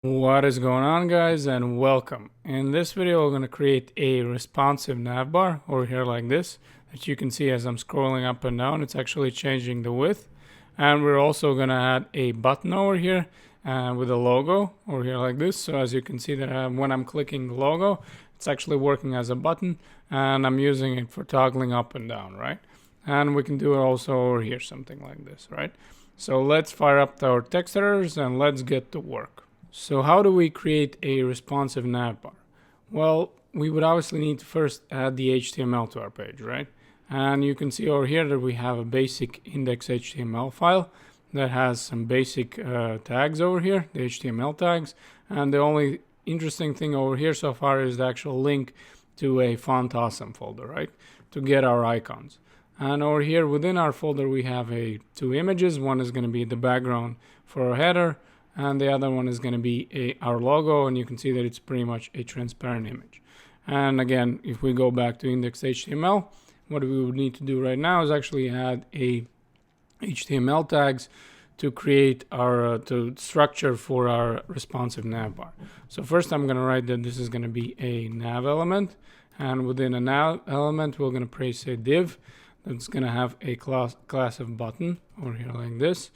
What is going on, guys, and welcome. In this video, we're going to create a responsive navbar over here like this that you can see as I'm scrolling up and down. It's actually changing the width, and we're also going to add a button over here with a logo over here like this. So as you can see that when I'm clicking the logo, it's actually working as a button, and I'm using it for toggling up and down, right? And we can do it also over here, something like this, right? So let's fire up our text editors and let's get to work. So how do we create a responsive navbar? Well, we would obviously need to first add the HTML to our page, right? And you can see over here that we have a basic index HTML file that has some basic tags over here, the HTML tags. And the only interesting thing over here so far is the actual link to a font awesome folder, right? To get our icons. And over here within our folder, we have two images. One is going to be the background for our header, and the other one is going to be our logo, and you can see that it's pretty much a transparent image. And again, if we go back to index.html, what we would need to do right now is actually add a HTML tags to create our to structure for our responsive navbar. So first I'm going to write that this is going to be a nav element, and within a nav element we're going to place a div that's going to have a class of button over here like this,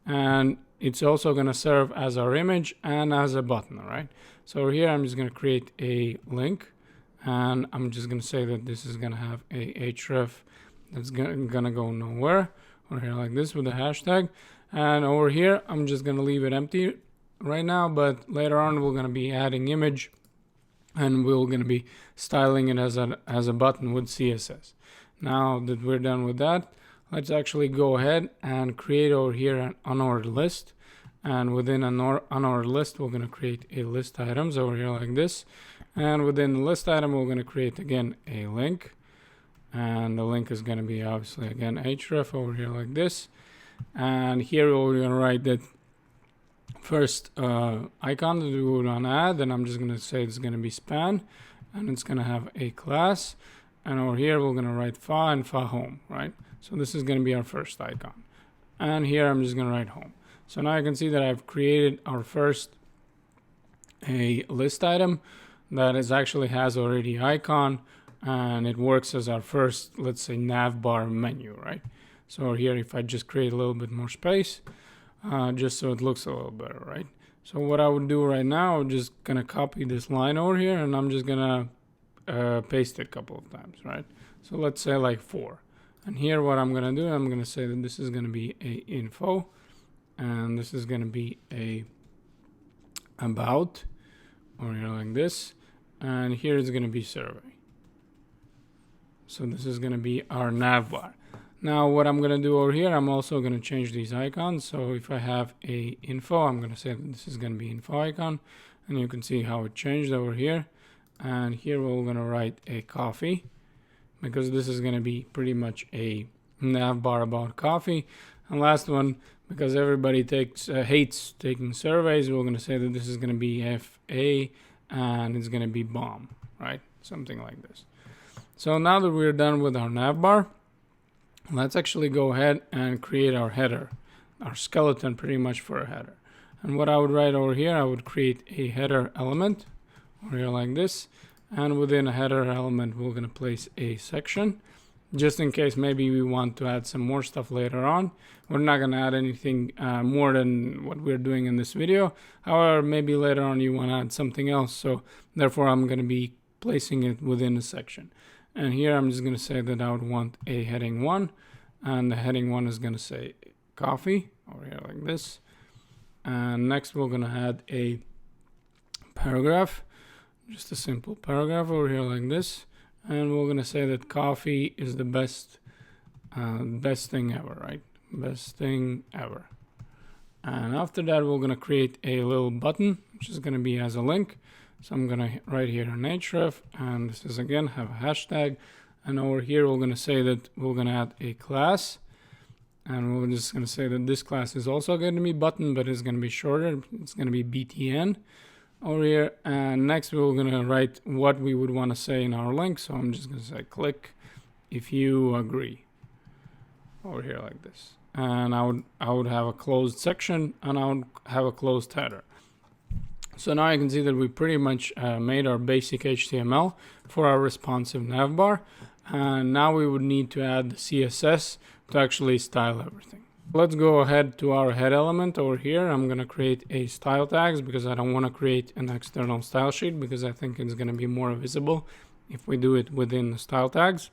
and it's also going to serve as our image and as a button. All right, so here I'm just going to create a link, and I'm just going to say that this is going to have a href that's going to go nowhere over here like this with a hashtag. And over here I'm just going to leave it empty right now, but later on we're going to be adding image and we're going to be styling it as a button with CSS. Now that we're done with that, let's actually go ahead and create over here an unordered list. And within an unordered list, we're going to create a list items over here like this. And within the list item, we're going to create again a link. And the link is going to be obviously again href over here like this. And here we're going to write that first icon that we would want to add. And I'm just going to say it's going to be span. And it's going to have a class. And over here, we're going to write fa and fa home, right? So this is going to be our first icon. And here I'm just going to write home. So now you can see that I've created our first a list item that is actually has already icon, and it works as our first, let's say, navbar menu, right? So here, if I just create a little bit more space, just so it looks a little better, right? So what I would do right now, I'm just going to copy this line over here, and I'm just going to paste it a couple of times, right? So let's say like 4. And here what I'm going to do, I'm going to say that this is going to be a info, and this is going to be a about over here like this, and here is going to be survey. So this is going to be our navbar. Now what I'm going to do over here, I'm also going to change these icons. So if I have a info, I'm going to say that this is going to be info icon, and you can see how it changed over here. And here we're going to write a coffee, because this is going to be pretty much a navbar about coffee. And last one, because everybody hates taking surveys, we're going to say that this is going to be FA, and it's going to be bomb, right? Something like this. So now that we're done with our navbar, let's actually go ahead and create our header, our skeleton pretty much for a header. And what I would write over here, I would create a header element over here like this. And within a header element, we're going to place a section, just in case maybe we want to add some more stuff later on. We're not going to add anything more than what we're doing in this video. However, maybe later on you want to add something else. So therefore, I'm going to be placing it within a section. And here I'm just going to say that I would want a heading 1. And the heading 1 is going to say coffee over here like this. And next we're going to add a paragraph. Just a simple paragraph over here like this, and we're gonna say that coffee is the best thing ever, right? Best thing ever. And after that, we're gonna create a little button, which is gonna be as a link. So I'm gonna write here an href, and this is again have a hashtag. And over here, we're gonna say that we're gonna add a class, and we're just gonna say that this class is also going to be button, but it's gonna be shorter. It's gonna be btn. Over here, and next we're going to write what we would want to say in our link. So I'm just going to say click if you agree over here like this. And I would have a closed section, and I would have a closed header. So now you can see that we pretty much made our basic HTML for our responsive navbar. And now we would need to add the CSS to actually style everything. Let's go ahead to our head element over here. I'm going to create a style tags because I don't want to create an external style sheet because I think it's going to be more visible if we do it within the style tags.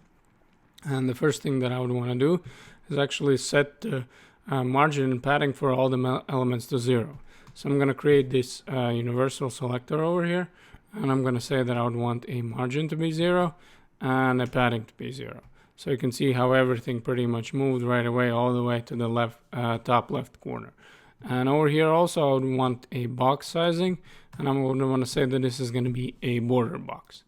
And the first thing that I would want to do is actually set the margin and padding for all the elements to 0. So I'm going to create this universal selector over here, and I'm going to say that I would want a margin to be 0 and a padding to be 0. So you can see how everything pretty much moved right away all the way to the left top left corner. And over here also I would want a box sizing, and I'm going to want to say that this is going to be a border box.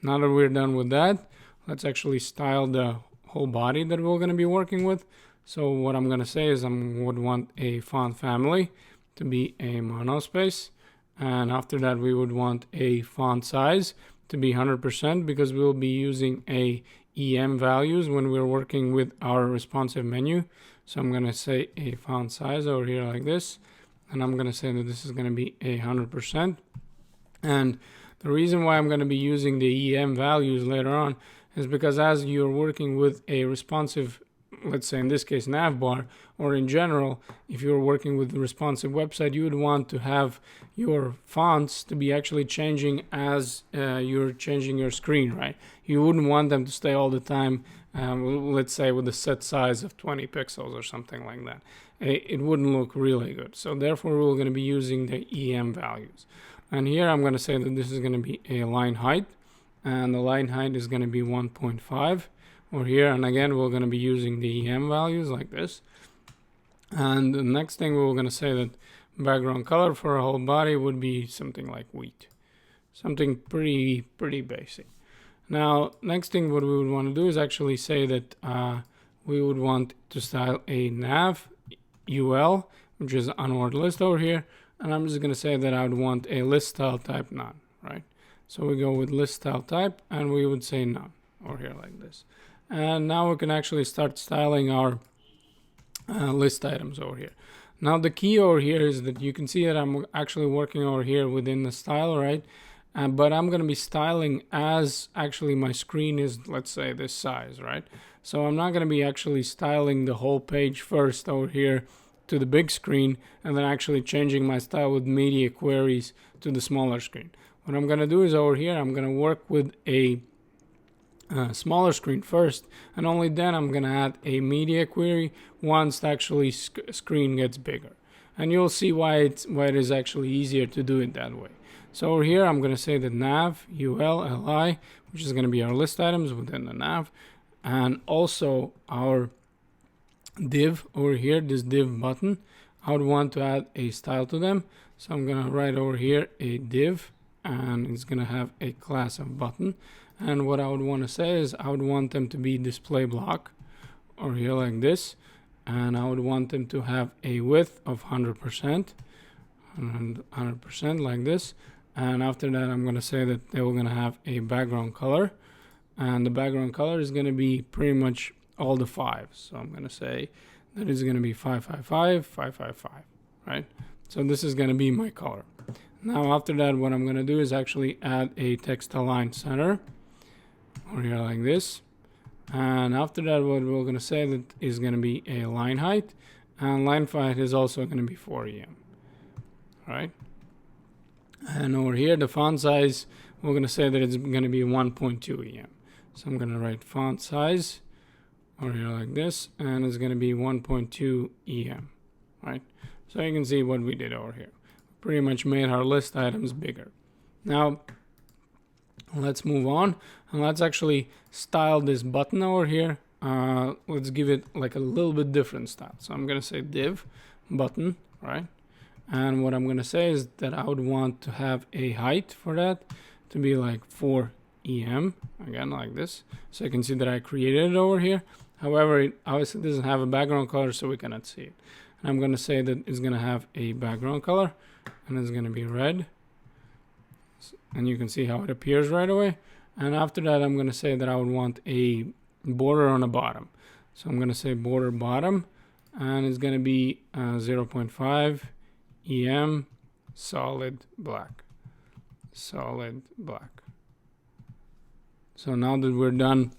Now that we're done with that, let's actually style the whole body that we're going to be working with. So what I'm going to say is I would want a font family to be a monospace, and after that we would want a font size to be 100% because we'll be using a EM values when we're working with our responsive menu. So I'm going to say a font size over here like this, and I'm going to say that this is going to be 100%. And the reason why I'm going to be using the EM values later on is because as you're working with a responsive, let's say in this case navbar, or in general, if you're working with a responsive website, you would want to have your fonts to be actually changing as you're changing your screen, right? You wouldn't want them to stay all the time, let's say with a set size of 20 pixels or something like that. It wouldn't look really good. So therefore, we're going to be using the EM values. And here I'm going to say that this is going to be a line height, and the line height is going to be 1.5 over here. And again, we're going to be using the EM values like this. And the next thing we're going to say that background color for our whole body would be something like wheat, something pretty basic. Now, next thing what we would want to do is actually say that we would want to style a nav UL, which is unword list over here. And I'm just going to say that I would want a list style type none, right? So we go with list style type, and we would say none over here like this. And now we can actually start styling our list items over here. Now the key over here is that you can see that I'm actually working over here within the style, right? But I'm going to be styling as actually my screen is, let's say, this size, right? So I'm not going to be actually styling the whole page first over here to the big screen and then actually changing my style with media queries to the smaller screen. What I'm going to do is over here, I'm going to work with a smaller screen first, and only then I'm going to add a media query once the actually screen gets bigger. And you'll see why it is actually easier to do it that way. So over here, I'm going to say that nav ul li, which is going to be our list items within the nav, and also our div over here, this div button, I would want to add a style to them. So I'm going to write over here a div, and it's going to have a class of button. And what I would want to say is I would want them to be display block over here like this, and I would want them to have a width of 100% like this. And after that, I'm going to say that they were going to have a background color, and the background color is going to be pretty much all the 5s. So I'm going to say that is going to be 555, 555, right? So this is going to be my color. Now after that, what I'm going to do is actually add a text align center over here like this. And after that, what we're going to say that is going to be a line height, and line height is also going to be 4 EM, right? And over here, the font size, we're going to say that it's going to be 1.2 EM. So I'm going to write font size over here like this, and it's going to be 1.2 EM, right? So you can see what we did over here. Pretty much made our list items bigger. Now, let's move on, and let's actually style this button over here. Let's give it like a little bit different style. So I'm going to say div button, right? And what I'm going to say is that I would want to have a height for that to be like 4 EM, again like this. So you can see that I created it over here. However, it obviously doesn't have a background color, so we cannot see it. And I'm going to say that it's going to have a background color, and it's going to be red. And you can see how it appears right away. And after that, I'm going to say that I would want a border on the bottom. So I'm going to say border bottom, and it's going to be 0.5 EM solid black. Solid black. So now that we're done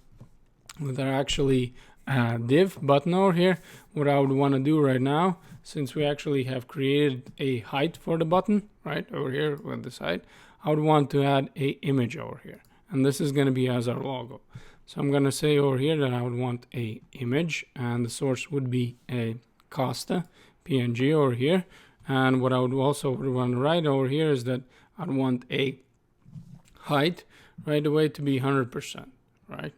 with our actually div button over here, what I would want to do right now, since we actually have created a height for the button right over here with the side, I would want to add a image over here, and this is going to be as our logo. So I'm going to say over here that I would want a image, and the source would be a Costa PNG over here. And what I would also want to write over here is that I'd want a height right away to be 100%, right?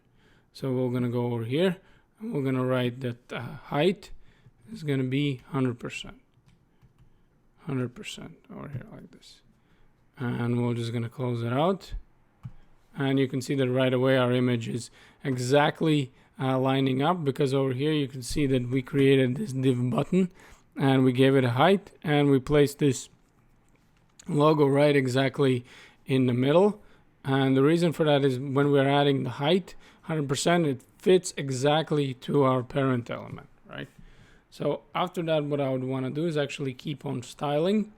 So we're going to go over here and we're going to write that height is going to be 100%. 100% over here like this. And we're just going to close it out. And you can see that right away our image is exactly lining up, because over here you can see that we created this div button and we gave it a height and we placed this logo right exactly in the middle. And the reason for that is when we're adding the height 100%, it fits exactly to our parent element, right? So after that, what I would want to do is actually keep on styling,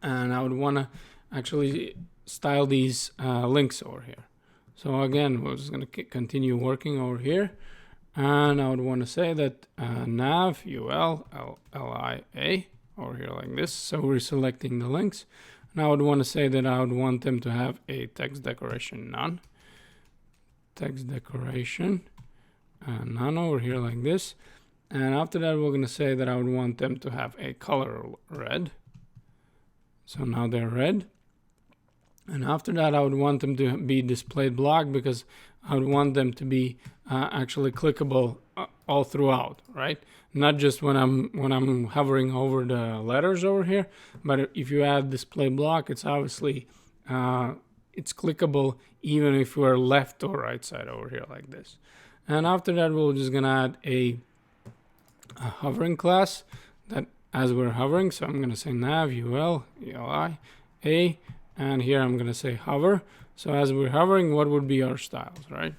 and I would want to actually style these links over here. So again, we're just going to continue working over here, and I would want to say that nav ul-lia over here like this. So we're selecting the links, and I would want to say that I would want them to have a text decoration none, text decoration none over here like this. And after that, we're going to say that I would want them to have a color red. So now they're red. And after that, I would want them to be displayed block, because I would want them to be actually clickable all throughout, right? Not just when I'm hovering over the letters over here, but if you add display block, it's obviously it's clickable even if we're left or right side over here like this. And after that, we're just gonna add a hovering class that as we're hovering. So I'm gonna say nav ul-lia, and here I'm gonna say hover. So as we're hovering, what would be our styles, right?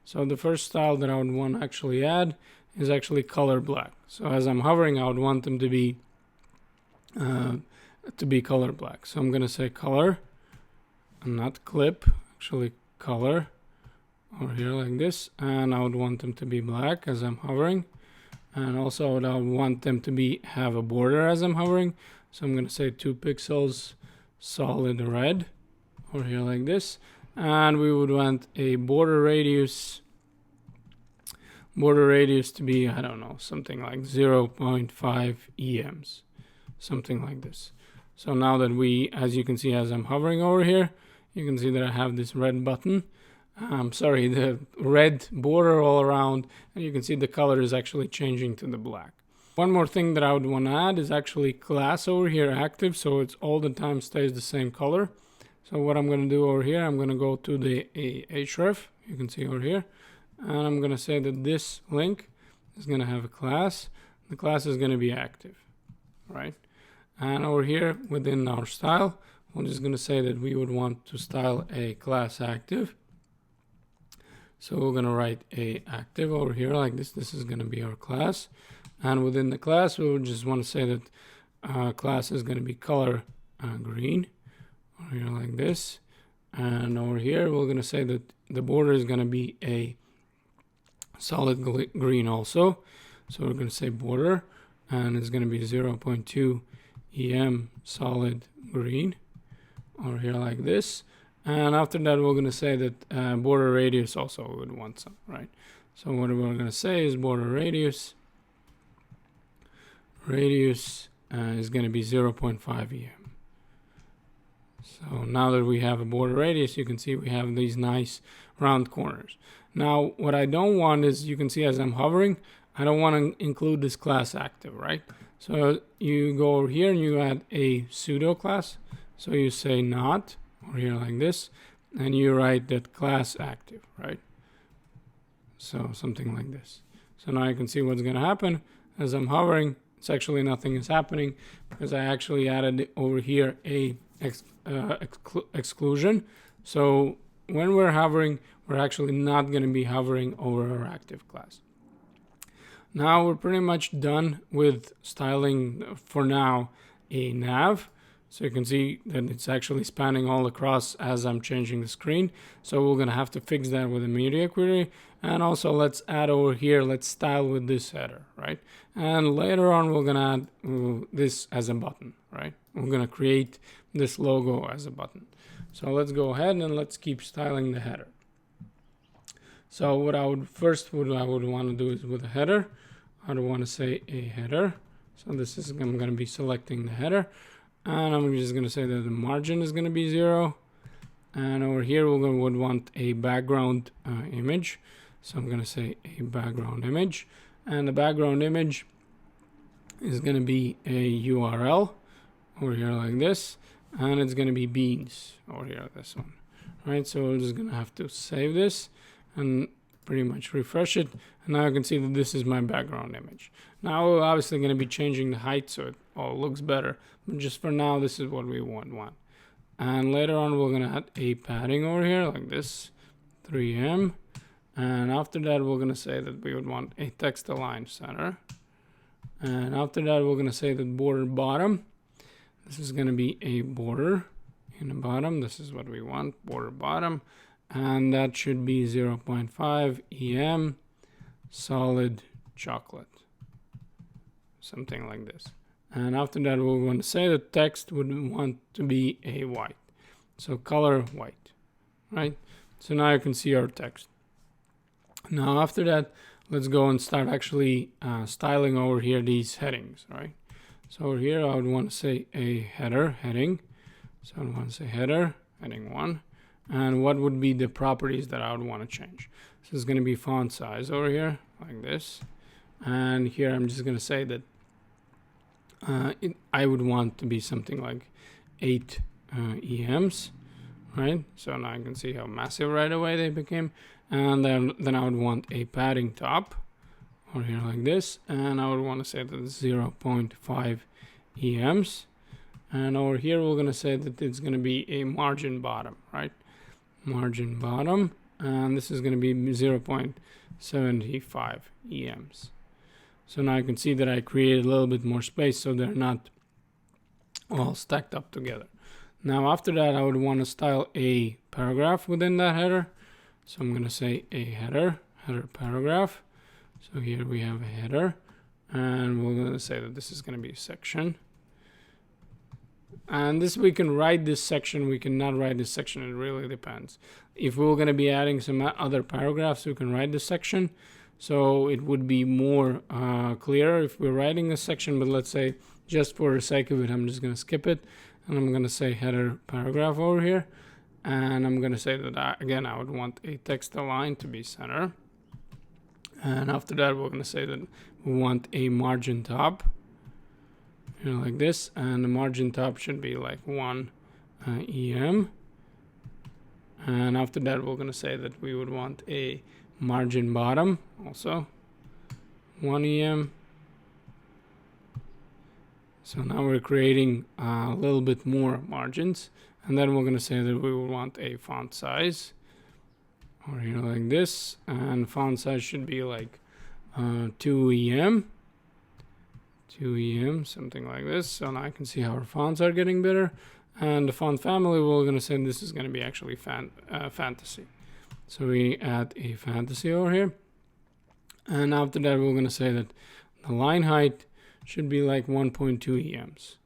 So the first style that I would want to actually add is actually color black. So as I'm hovering, I would want them to be color black. So I'm gonna say color, and not clip, actually color over here like this, and I would want them to be black as I'm hovering. And also I would want them to have a border as I'm hovering. So I'm gonna say 2 pixels solid red over here like this. And we would want a border radius to be, I don't know, something like 0.5 EMs, something like this. So now that as you can see, as I'm hovering over here, you can see that I have this red button. The red border all around, and you can see the color is actually changing to the black. One more thing that I would want to add is actually class over here active, so it's all the time stays the same color. So what I'm going to do over here, I'm going to go to the href, you can see over here, and I'm going to say that this link is going to have a class. The class is going to be active, right? And over here within our style, we're just going to say that we would want to style a class active. So we're going to write a active over here like this. This is going to be our class. And within the class, we would just want to say that class is going to be color green over here like this. And over here, we're going to say that the border is going to be a solid green also. So we're going to say border, and it's going to be 0.2 EM solid green over here like this. And after that, we're going to say that border radius also would want some, right? So what we're going to say is border radius is going to be 0.5 EM. So now that we have a border radius, you can see we have these nice round corners. Now, what I don't want is, you can see as I'm hovering, I don't want to include this class active, right? So you go over here and you add a pseudo class. So you say not over here like this, and you write that class active, right? So something like this. So now you can see what's going to happen as I'm hovering. It's actually nothing is happening, because I actually added over here a exclusion. So when we're hovering, we're actually not going to be hovering over our active class. Now we're pretty much done with styling for now a nav. So you can see that it's actually spanning all across as I'm changing the screen. So we're going to have to fix that with a media query. And also let's add over here, let's style with this header, right? And later on, we're going to add this as a button, right? We're going to create this logo as a button. So let's go ahead and let's keep styling the header. So what I would want to do is with a header, I would want to say a header. So this is, I'm going to be selecting the header. And I'm just going to say that the margin is going to be 0. And over here, would want a background image. So I'm going to say a background image. And the background image is going to be a URL over here like this. And it's going to be beans over here, this one. Right, so we're just going to have to save this and pretty much refresh it. And now you can see that this is my background image. Now we're obviously going to be changing the height so it all looks better. But just for now, this is what we want. And later on, we're going to add a padding over here like this, 3M. And after that, we're going to say that we would want a text align center. And after that, we're going to say that border bottom. This is going to be a border in the bottom. This is what we want, border bottom. And that should be 0.5 EM solid chocolate. Something like this. And after that, we're going to say the text would want to be a white. So color white, right? So now you can see our text. Now after that, let's go and start actually styling over here these headings, right? So over here, I would want to say a heading. So I would want to say heading 1. And what would be the properties that I would want to change? So it's going to be font size over here, like this. And here I'm just going to say that I would want to be something like 8 EMs, right? So now you can see how massive right away they became. And then I would want a padding top over here like this. And I would want to say that it's 0.5 EMs. And over here, we're going to say that it's going to be a margin bottom, right? Margin bottom. And this is going to be 0.75 EMs. So now you can see that I created a little bit more space so they're not all stacked up together. Now after that, I would want to style a paragraph within that header. So I'm going to say a header paragraph. So here we have a header, and we're going to say that this is going to be a section. And this, we can write this section, we cannot write this section, it really depends. If we're going to be adding some other paragraphs, we can write this section. So it would be more clear if we're writing a section, but let's say just for the sake of it, I'm just going to skip it. And I'm going to say header paragraph over here. And I'm going to say that, again, I would want a text align to be center. And after that, we're going to say that we want a margin top, like this. And the margin top should be like 1 EM. And after that, we're going to say that we would want a margin bottom also 1 EM. So now we're creating a little bit more margins, and then we're going to say that we will want a font size over here like this, and font size should be like 2 EM, something like this. So now I can see how our fonts are getting better. And the font family, we're going to say this is going to be actually fantasy. So we add a fantasy over here. And after that, we're going to say that the line height should be like 1.2 EMs.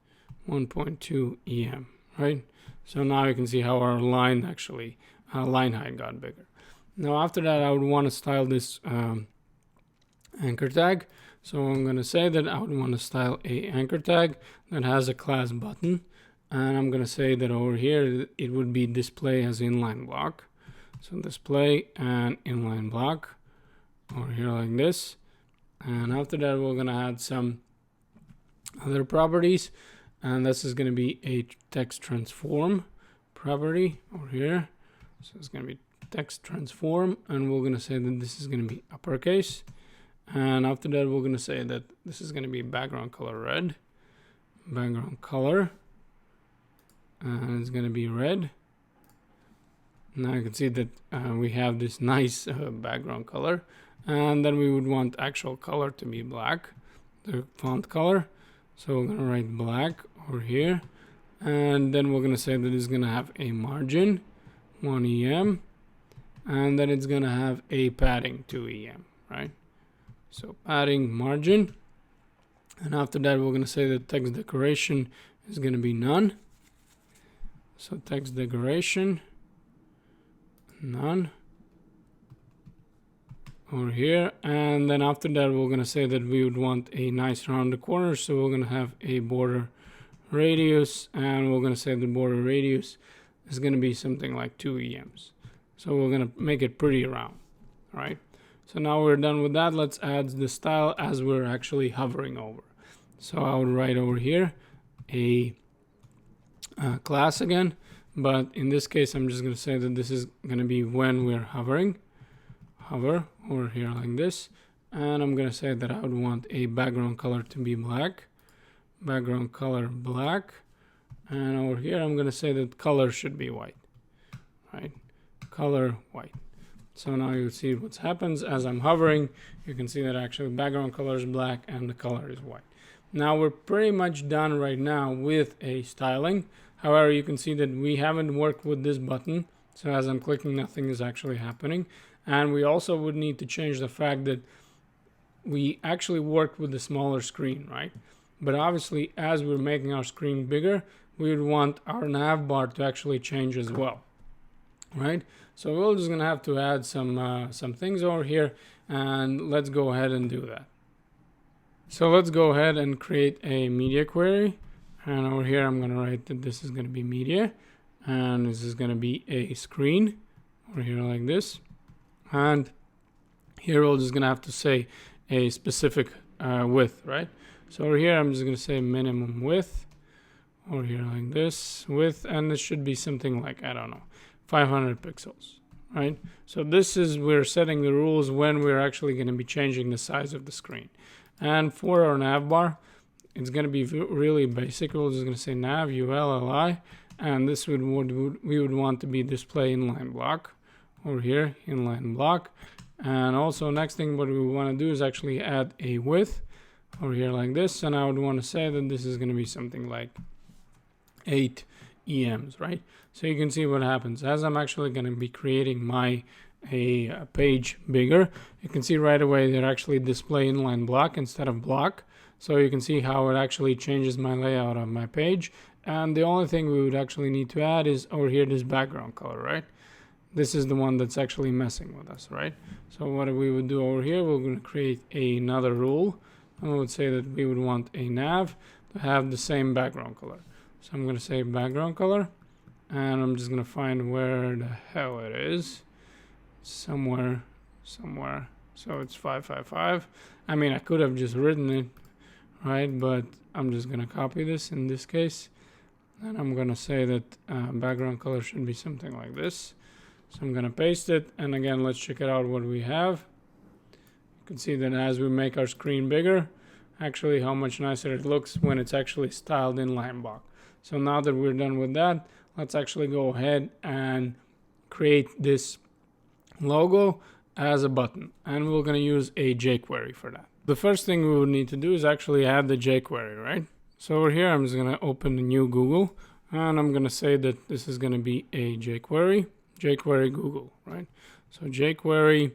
1.2 EM, right? So now you can see how our line actually, line height got bigger. Now after that, I would want to style this anchor tag. So I'm going to say that I would want to style a anchor tag that has a class button. And I'm going to say that over here, it would be display as inline block. So display and inline block over here like this. And after that, we're going to add some other properties. And this is going to be a text transform property over here. So it's going to be text transform. And we're going to say that this is going to be uppercase. And after that, we're going to say that this is going to be background color red. Background color. And it's going to be red. Now you can see that we have this nice background color. And then we would want actual color to be black, the font color. So we're going to write black over here. And then we're going to say that it's going to have a margin 1 em, and then it's going to have a padding 2 em, right? So padding margin, and after that we're going to say that text decoration is going to be none. So text decoration none over here, and then after that we're going to say that we would want a nice rounded corner, so we're going to have a border radius, and we're going to say the border radius is going to be something like 2 ems. So we're going to make it pretty round. All right, so now we're done with that. Let's add the style as we're actually hovering over. So I would write over here a class again, but in this case I'm just going to say that this is going to be when we're hovering. Hover over here like this, and I'm going to say that I would want a background color to be black, background color black, and over here I'm going to say that color should be white, right? Color white. So now you see what happens as I'm hovering. You can see that actually background color is black and the color is white. Now we're pretty much done right now with a styling. However, you can see that we haven't worked with this button, so as I'm clicking, nothing is actually happening. And we also would need to change the fact that we actually worked with the smaller screen, right? But obviously, as we're making our screen bigger, we would want our navbar to actually change as well, right? So we're just gonna have to add some things over here, and let's go ahead and do that. So let's go ahead and create a media query, and over here I'm gonna write that this is gonna be media, and this is gonna be a screen over here like this. And here we're just gonna have to say a specific width, right? So over here I'm just gonna say minimum width over here like this width, and this should be something like, I don't know, 500 pixels, right? So this is, we're setting the rules when we're actually going to be changing the size of the screen. And for our navbar, it's going to be really basic. We're just going to say nav ulli, and this we would want to be display inline block over here, inline block. And also next thing what we want to do is actually add a width over here like this, and I would want to say that this is going to be something like 8 ems, right? So you can see what happens as I'm actually going to be creating my a page bigger. You can see right away they're actually display inline block instead of block, so you can see how it actually changes my layout of my page. And the only thing we would actually need to add is over here this background color, right? This is the one that's actually messing with us, right? So what we would do over here, we're going to create another rule, and we would say that we would want a nav to have the same background color. So I'm going to say background color, and I'm just going to find where the hell it is. Somewhere. So it's 555. I mean, I could have just written it, right? But I'm just going to copy this in this case. And I'm going to say that background color should be something like this. So I'm going to paste it. And again, let's check it out what we have. You can see that as we make our screen bigger, actually how much nicer it looks when it's actually styled inline block. So now that we're done with that, let's actually go ahead and create this logo as a button. And we're going to use a jQuery for that. The first thing we would need to do is actually add the jQuery, right? So over here, I'm just going to open a new Google, and I'm going to say that this is going to be a jQuery Google, right? So jQuery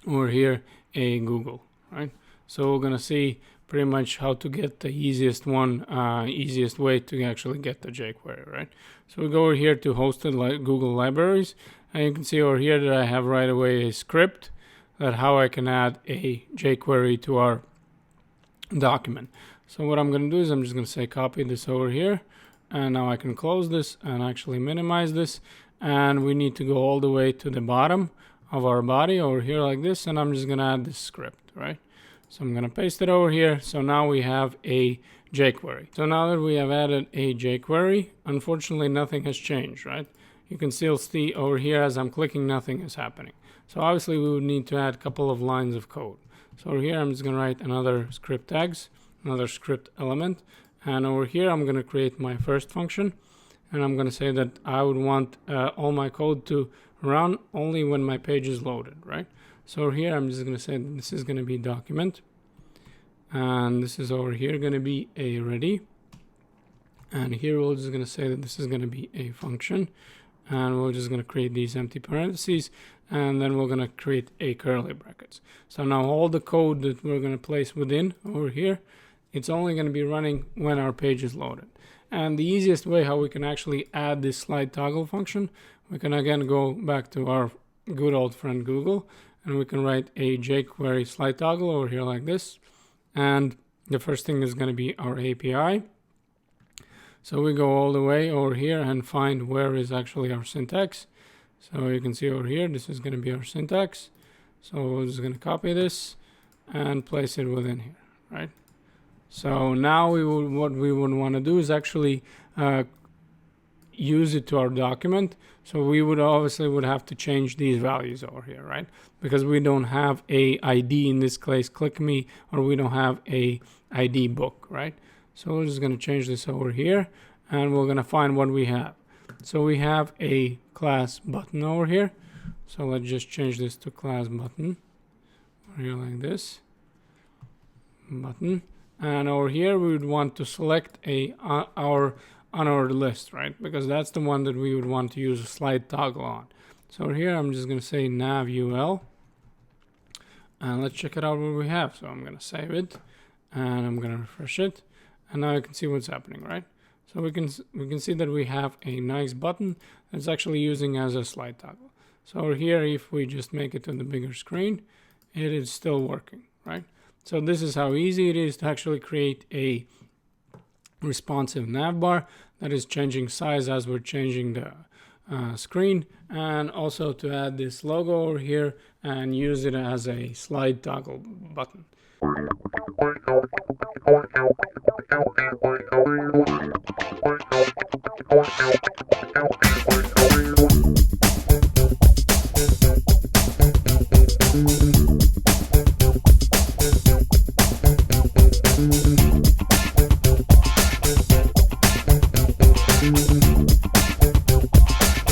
over here, a Google, right? So we're going to see pretty much how to get the easiest way to actually get the jQuery, right? So we go over here to hosted Google libraries, and you can see over here that I have right away a script that how I can add a jQuery to our document. So what I'm going to do is I'm just going to say copy this over here, and now I can close this and actually minimize this, and we need to go all the way to the bottom of our body over here like this, and I'm just going to add this script, right? So I'm going to paste it over here. So now we have a jQuery. So now that we have added a jQuery, unfortunately nothing has changed, right? You can still see over here as I'm clicking, nothing is happening. So obviously we would need to add a couple of lines of code. So over here I'm just going to write another script tags, another script element, and over here I'm going to create my first function, and I'm going to say that I would want all my code to run only when my page is loaded, right? So over here I'm just going to say that this is going to be document, and this is over here going to be a ready, And here we're just going to say that this is going to be a function, and we're just going to create these empty parentheses, and then we're going to create a curly brackets. So now all the code that we're going to place within over here, it's only going to be running when our page is loaded. And the easiest way how we can actually add this slide toggle function, we can again go back to our good old friend Google, and we can write a jQuery slide toggle over here like this. And the first thing is going to be our API. So we go all the way over here and find where is actually our syntax. So you can see over here, this is going to be our syntax. So we're just going to copy this and place it within here, right? So now what we would want to do is actually use it to our document. So we would obviously have to change these values over here, right? Because we don't have a ID in this case, click me, or we don't have a ID book, right? So we're just going to change this over here, and we're going to find what we have. So we have a class button over here. So let's just change this to class button over here like this, button. And over here, we would want to select our unordered list, right? Because that's the one that we would want to use a slide toggle on. So here, I'm just going to say navul, and let's check it out what we have. So I'm going to save it, and I'm going to refresh it, and now you can see what's happening, right? So we can see that we have a nice button that's actually using as a slide toggle. So over here, if we just make it to the bigger screen, it is still working, right? So this is how easy it is to actually create a responsive navbar that is changing size as we're changing the screen, and also to add this logo over here and use it as a slide toggle button.